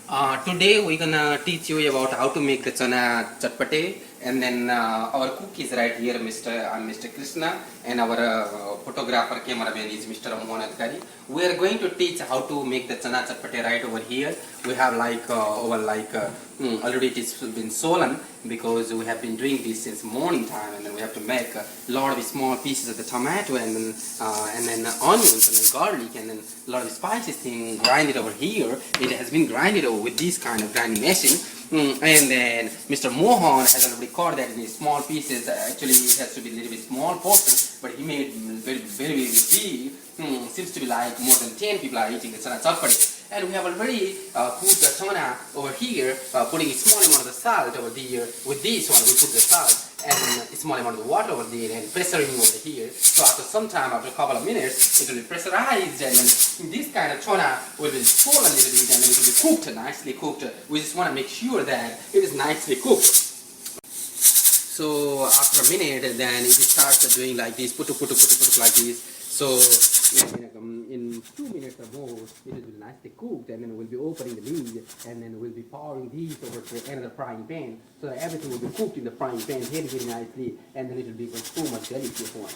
Today we're gonna teach you about how to make the chana chatpate, and then our cook is right here, I'm Mr. Krishna, and our photographer cameraman is Mr. Mohanadhikari. We are going to teach how to make the chana chatpate right over here. We have already it has been swollen because we have been doing this since morning time, and then we have to make a lot of small pieces of the tomato and then onions and then garlic and then a lot of spices thing, grind it over here. It has been grinded over with this kind of grinding machine. And then Mr. Mohan has already cut that in small pieces. Actually, it has to be a little bit small portion, but he made very, very, very big. Seems to be like more than 10 people are eating the chana chapati. And we have already put the chana over here, putting a small amount of the salt over there. With this one, we put the salt and a small amount of water over there and pressuring over here. So after some time, after a couple of minutes, it will be pressurized, and then this kind of chana will be swollen a little bit, and then it will be cooked, nicely cooked. We just want to make sure that it is nicely cooked. So after a minute, then it starts doing like this, put like this. So in 2 minutes or more, it will be nicely cooked, and then we'll be opening the lid, and then we'll be pouring these over to another frying pan, so that everything will be cooked in the frying pan very, very nicely, and then it will be so much delicious one.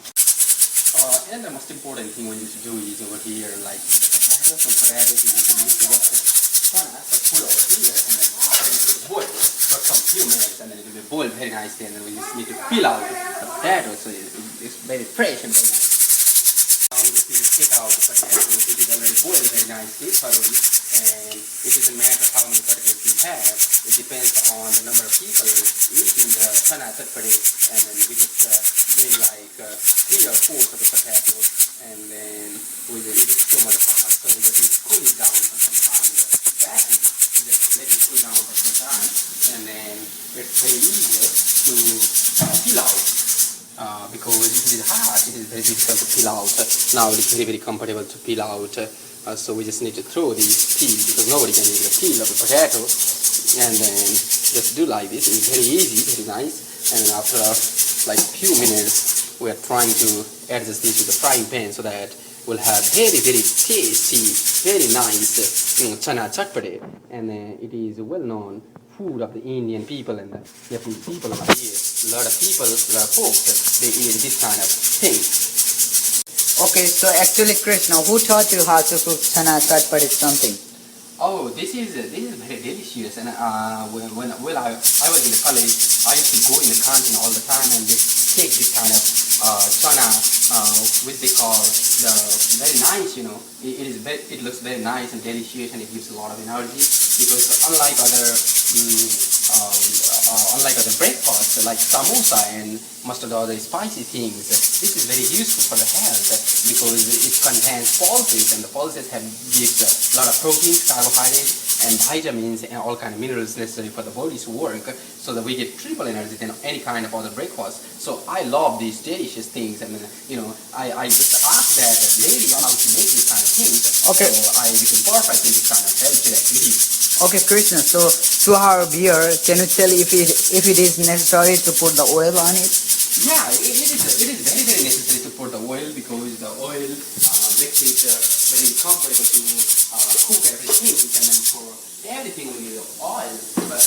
Another most important thing we need to do is over here, like the potatoes, you need to use the water. Put over here, and then boil for some few minutes, and then it will be boiled very nicely, and then we just need to peel out the potatoes, so it's very fresh and very nice. We just need to take out the potatoes. It is already boiled very nicely, thoroughly, and it doesn't matter how many potatoes you have. It depends on the number of people eating the chana chatpati, and then we just doing like 3 or 4 of the potatoes, and then it is so much hot, so we just need to cool it down for some time. Just let it cool down for some time, and then it's very easier to peel out. Because it is hot, it is very difficult to peel out. Now it is very, very comfortable to peel out. So we just need to throw these peels, because nobody can even peel of a potato. And then just do like this. It is very easy, very nice. And then after like few minutes, we are trying to adjust this to the frying pan so that we'll have very, very tasty, very nice chana chatpati. And it is well known food of the Indian people and the Japanese people over here. A lot of people, a lot of folks, they eat this kind of thing. Okay, so actually, Krishna, who taught you how to cook chana chatpati something? Oh, this is very delicious. And when I was in the college, I used to go in the canteen all the time and just take this kind of chana, which they call the very nice. It looks very nice and delicious, and it gives a lot of energy. Because unlike other breakfasts like samosa and most of the other spicy things, this is very useful for the health because it contains pulses, and the pulses gives a lot of proteins, carbohydrates, and vitamins and all kind of minerals necessary for the body's work, so that we get triple energy than any kind of other breakfast. So I love these delicious things, and I just asked that lady how to make these kind of things. Okay. So I became perfect in this kind of healthy activity. Okay, Krishna, so to our viewer, can you tell if it is necessary to put the oil on it? Yeah, it is very, very necessary to put the oil, because the oil makes it very comfortable to cook everything, and then for everything we need oil. But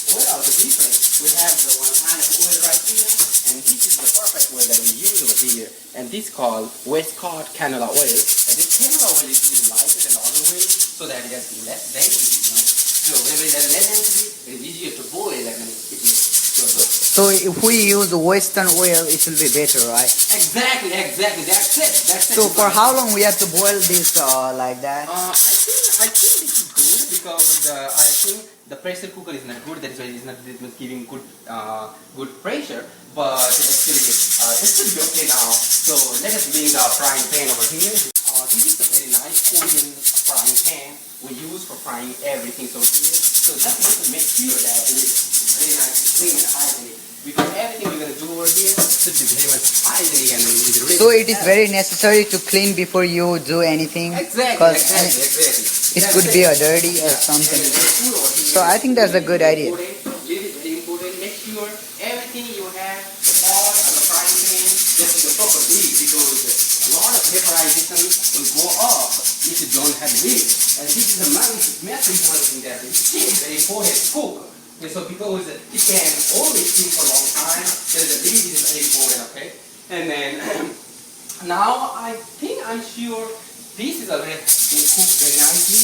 oil also different. We have the one kind of oil right here, and this is the perfect oil that we use over here, and this is called West Coast canola oil. And this canola oil is really lighter than the other oil, so that it has less density. So whenever it has less density, it is easier to boil, and then it makes so good. So if we use Western oil, it will be better, right? Exactly. That's it. So for how long we have to boil this like that? I think this is good, because I think the pressure cooker is not good. That is why it is not giving good pressure. But actually, it should be okay now. So let us bring the frying pan over here. This is a very nice Korean frying pan we use for frying everything over here. So just need to make sure that it is very nice, clean and hygienic. Because everything we're going to do over here should be very much hygienic, and really. So it is very necessary to clean before you do anything? Exactly. It could be a dirty or something. So I think that's a good idea. It is very important. Make sure everything you have, the pot and the frying pan, just the proper heat, because a lot of vaporization will go off if you you don't have lid. And this is the most important thing that is very important to cook. And so because it can only steam for a long time, then the lid is very important, okay? And then now I'm sure this is already been cooked very nicely.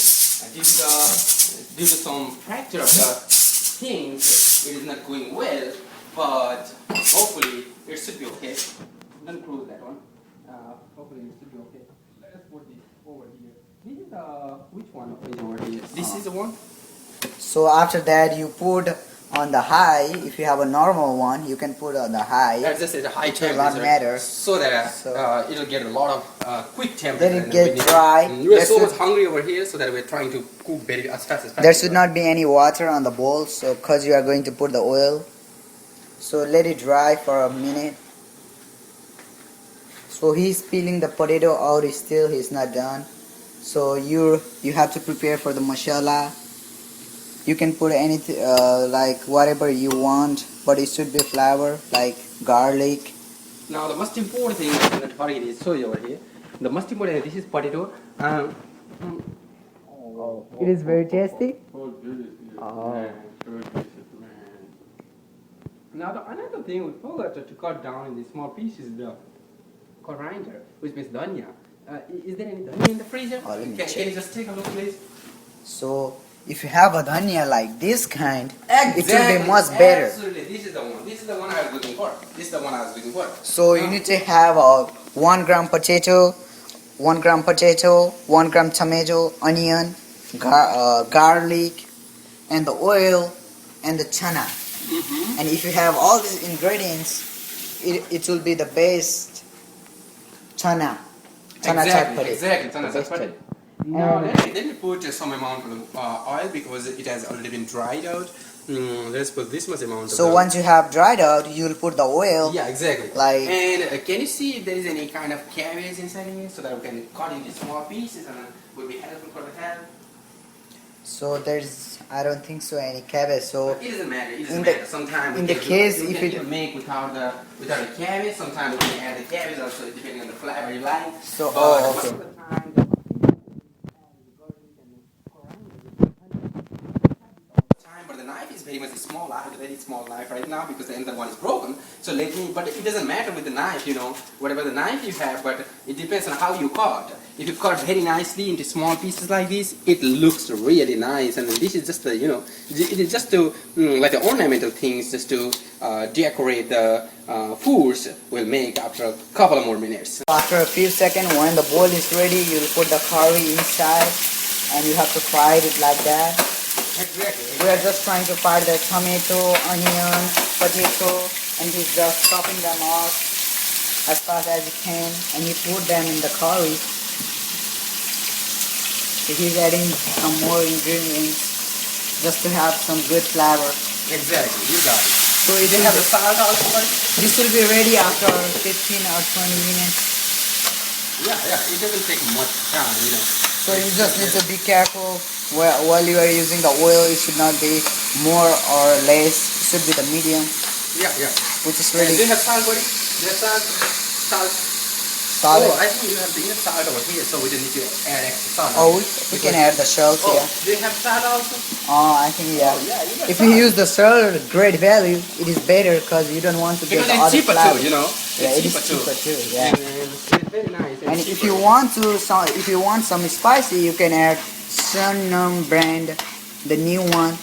Due to some fracture of the things, it is not going well, but hopefully it should be okay. Don't close that one. Hopefully it should be okay. Let us put this over here. This is which one is over here? This is the one. So after that you put on the high. If you have a normal one, you can put on the high. That's just a high It will temperature. not matter. So that it'll get a lot of quick temperature. Then it gets dry. We're so much hungry over here, so that we're trying to cook very as fast as possible. There should not be any water on the bowl, so because you are going to put the oil. So let it dry for a minute. So he's peeling the potato out still, he's not done. So you have to prepare for the masala. You can put anything like whatever you want, but it should be flavor like garlic. Now the most important thing is show you over here. The most important thing, this is potato. It is very tasty. Now another thing we forgot to cut down in the small pieces the coriander, which means dhania. Is there any dhania in the freezer? Let me Can check. you just take a look, please? So if you have a dhania like this kind, it will be much better. Absolutely, this is the one. This is the one I was looking for. This is the one I was looking for. So you need to have a 1 gram potato, 1 gram potato, 1 gram tomato, onion, garlic, and the oil, and the chana. And if you have all these ingredients, it will be the best chana. Chana chutpati. Exactly. Chana The best chutpati. chutney. Now let me put some amount of oil because it has already been dried out. Let's put this much amount. So once you have dried out, you will put the oil. Yeah, exactly. Like- and can you see if there is any kind of cabbage inside here so that we can cut into small pieces and will be helpful for the health? So I don't think so, any cabbage. So It doesn't matter. It in doesn't the- matter. Sometimes in the case you if can it- even make without the cabbage. Sometimes we can add the cabbage also depending on the flavor you like. So- But oh, most okay. of the time, but the knife is very much small. I have a very small knife right now because the other one is broken. So but it doesn't matter with the knife, whatever the knife you have, but it depends on how you cut. If you cut very nicely into small pieces like this, it looks really nice. And this is just it is just to like the ornamental things, just to decorate the foods we'll make after a couple of more minutes. after a few seconds, when the bowl is ready, you will put the curry inside, and you have to fry it like that. Exactly. We are just trying to fry the tomato, onion, potato, and he's just chopping them off as fast as he can, and he put them in the curry. So he's adding some more ingredients just to have some good flavor. Exactly. You got it. So it Do you will have the salt also? this will be ready after 15 or 20 minutes. Yeah. It doesn't take much time. So you just need to be careful while you are using the oil. It should not be more or less. It should be the medium, Yeah. which is Do you really have salt, buddy? Do you have salt? solid. Oh, I think you have the salt over here, so we don't need to add extra salt. Oh, we can add the salt Oh, here. do you have salt also? I think yeah. Oh, yeah, you got If salt. you use the salt, great value. It is better because you don't want to get Because the it's other cheaper flavor. too, Yeah, it is cheaper too. Yeah. And it's very nice. And if you want some spicy, you can add Sunnum brand, the new one.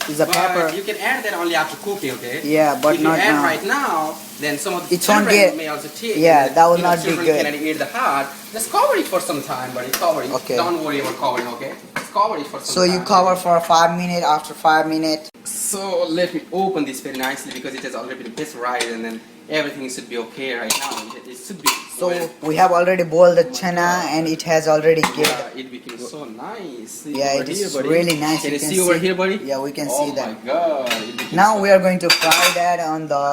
Is a pepper. You can add that only after cooking, okay? Yeah, but if not you add now. right now, then some of the It won't children get- may also take. yeah, and, that will not be children good. Cannot eat the heart. Just cover it for some time, buddy. Cover it. Okay. Don't worry about covering, okay? Just cover it for some So time. you cover for 5 minutes. After 5 minutes, So let me open this very nicely because it has already been pasteurized and then everything should be okay right now. It should be. so well. we have already boiled the chana and it has already given. Yeah, it became so nice. See Yeah, over it is here, buddy. really nice. Can You you can see over see- here, buddy? Yeah, we can oh see that. Oh my god. It became Now so- we are going to fry that on the.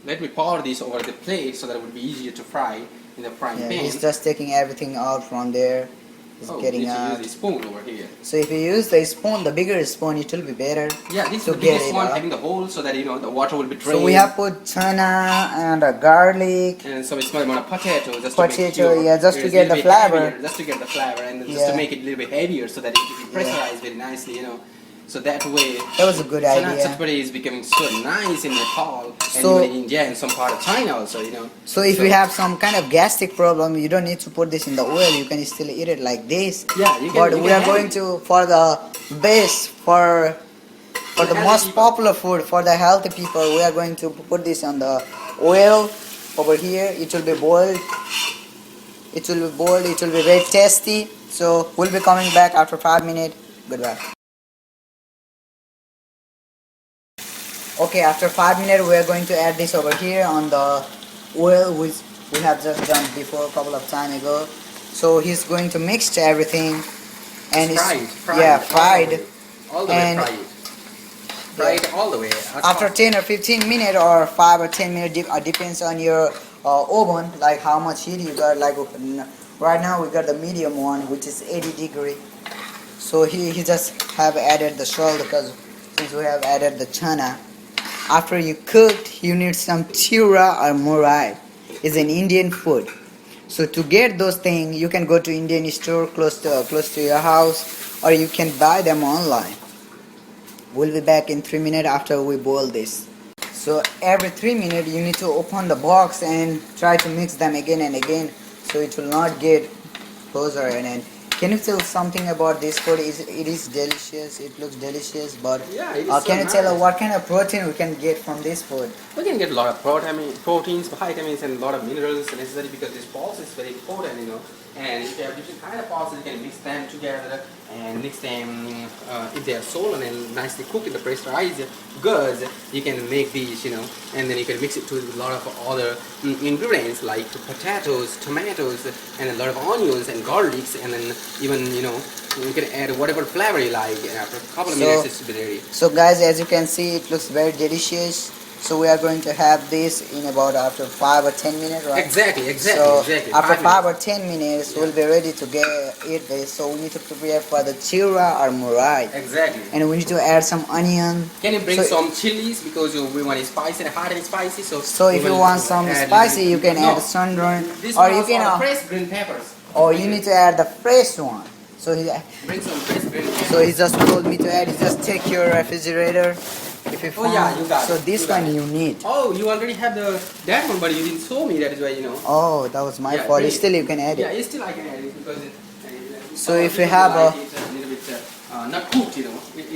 Let me pour this over the plate so that it would be easier to fry in the frying Yeah, pan. he's just taking everything out from there. It's Oh, getting you need to out. use the spoon over here. So if you use the spoon, the bigger spoon, it will be better. Yeah, this is to the get biggest it one out. having the hole so that the water will be drained. So we have put chana and garlic. And some small amount of potato just to make Potato, sure yeah, just to it's get a the little bit flavor. heavier, just to get the flavor and just Yeah. to make it a little bit heavier so that it can be pressurized very nicely. So that way, That was a good chana idea. chutpati is becoming so nice in Nepal and So- even in India and some part of China also. So if you have some kind of gastric problem, you don't need to put this in the oil. You can still eat it like this. Yeah, you can. But you we can are have going it. to for the base for the healthy most people. popular food for the healthy people. We are going to put this on the oil over here. It will be boiled. It will be boiled. It will be very tasty. So we'll be coming back after 5 minutes. Goodbye. Okay, after 5 minutes, we are going to add this over here on the oil which we have just done before a couple of time ago. So he's going to mix everything, and Fried. yeah, fried. All the way And- fried. Fried all the way. After 10 or 15 minutes or 5 or 10 minutes, depends on your oven, like how much heat you got. Like right now, we got the medium one, which is 80 degree. So he just have added the salt because since we have added the chana. After you cooked, you need some tura or murai. It's an Indian food. So to get those things, you can go to Indian store close to your house, or you can buy them online. We'll be back in 3 minutes after we boil this. So every 3 minutes, you need to open the box and try to mix them again and again, so it will not get closer. And can you tell something about this food? It is delicious. It looks delicious, but Yeah, it is so can you tell nice. us what kind of protein we can get from this food? We can get a lot of proteins, vitamins, and a lot of minerals necessary because this pulse is very important. And if you have different kind of pulses, you can mix them together and mix them if they are swollen and nicely cooked in the pressurized goods. You can make these, and then you can mix it to a lot of other ingredients like potatoes, tomatoes, and a lot of onions and garlics, and then even you can add whatever flavor you like. And after a couple of minutes, it's be ready. So guys, as you can see, it looks very delicious. So we are going to have this in about after 5 or 10 minutes, right? Exactly. So exactly. after 5 5 minutes. or 10 minutes, we'll be ready to eat this. So we need to prepare for the chira or murai. Exactly. And we need to add some onion. Can you bring So- some chilies because we want it spicy and hot and spicy? So if we you will want some add spicy, you can no, add sunburn, This or one you also can, are fresh green peppers. or you need to add the fresh one. So Bring some fresh green peppers. so he just told me to add. You just take your refrigerator. If you Oh, yeah, found- you got So it, this you got one it. you need. Oh, you already have that one, but you didn't show me. That is why Oh, that was my Yeah, fault. bring it. Still, you can add Yeah, it. still I can add it because So if you people have like a- it a little bit not cooked, it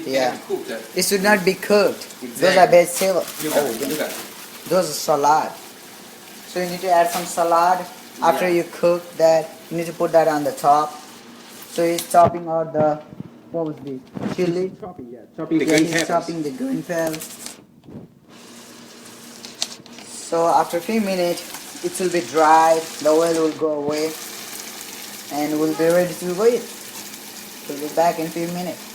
Yeah. can be cooked. It should not be cooked. Those Exactly. are vegetable. You got Oh, it. You got it. those are salad. So you need to add some salad. After Yeah. you cook that, you need to put that on the top. So he's chopping out the, what was this? Chili. Chopping the Yeah, green he's peppers. chopping the green pepper. So after a few minutes, it will be dry. The oil will go away, and we'll be ready to eat. We'll be back in a few minutes.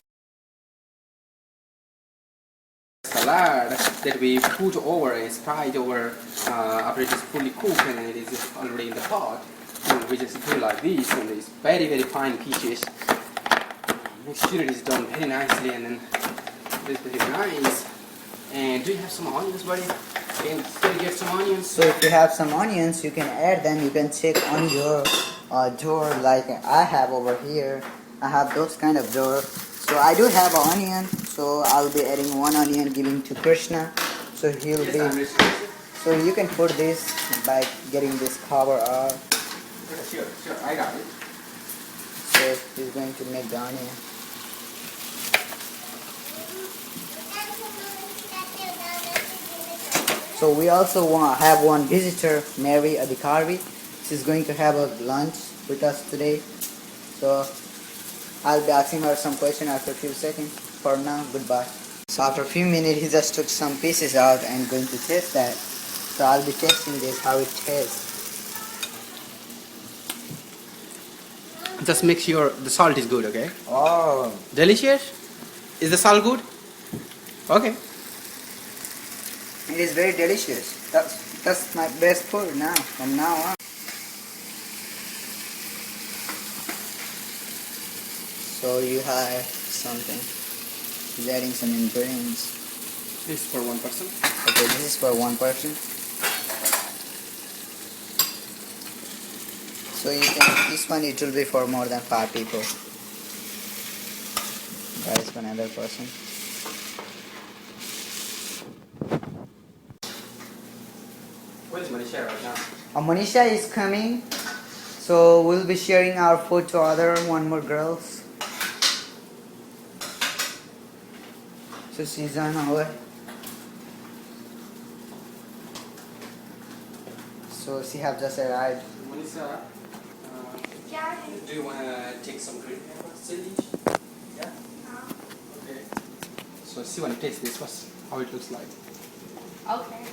Salad that we put over is fried over after it is fully cooked and it is already in the pot. And we just do like this, and it's very fine pieces. Make sure it is done very nicely, and then it's very nice. And do you have some onions, buddy? Can you get some onions? So if you have some onions, you can add them. You can check on your door like I have over here. I have those kind of door. So I do have an onion. So I'll be adding one onion, giving to Krishna. So he'll Yes, be. I'm ready. So you can put this by getting this cover off. Sure, I got it. So he's going to make the onion. So we also have one visitor, Mary Adhikari. She's going to have a lunch with us today. So I'll be asking her some question after a few seconds. For now, goodbye. So after a few minutes, he just took some pieces out and going to taste that. So I'll be tasting this, how it tastes. Just make sure the salt is good, okay? Oh, Delicious? Is the salt good? Okay. it is very delicious. That's my best food now, from now on. So you have something. He's adding some ingredients. This is for one person. Okay, this is for one person. So you can, this one it will be for more than 5 people. That is for another person. Where is Manisha right now? Manisha is coming. So we'll be sharing our food to other one more girls. So she's on her way. So she have just arrived. Manisha, do you want to take some green pepper chili? Yeah? Okay. So she want to taste this first, how it looks like. Okay.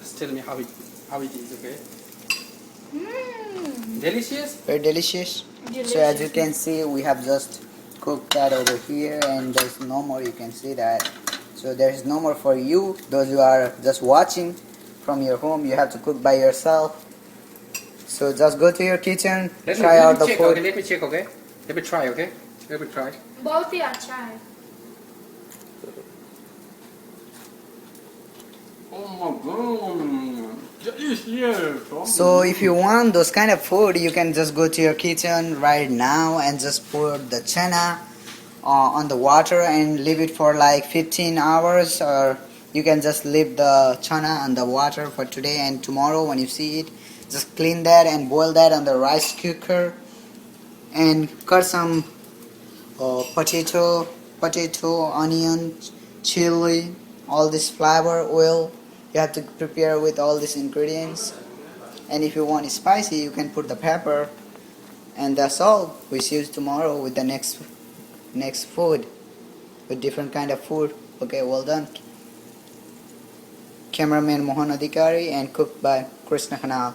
Just tell me how it is, okay? Mmm. Delicious? Very delicious. So as you can see, we have just cooked that over here, and there's no more. You can see that. So there's no more for you. Those who are just watching from your home, you have to cook by yourself. So just go to your kitchen, try out the check, food. okay? Let me check, okay? Let me try, okay? Let me try. बहुत ही अच्छा है. Oh my god, delicious! So if you want those kind of food, you can just go to your kitchen right now and just put the chana on the water and leave it for like 15 hours, or you can just leave the chana on the water for today, and tomorrow when you see it, just clean that and boil that on the rice cooker and cut some potato, onion, chili, all this flour, oil. You have to prepare with all these ingredients, and if you want it spicy, you can put the pepper, and that's all. We see you tomorrow with the next food, with different kind of food. Okay, well done. Cameraman mohanadhikari and cooked by Krishna Khanal.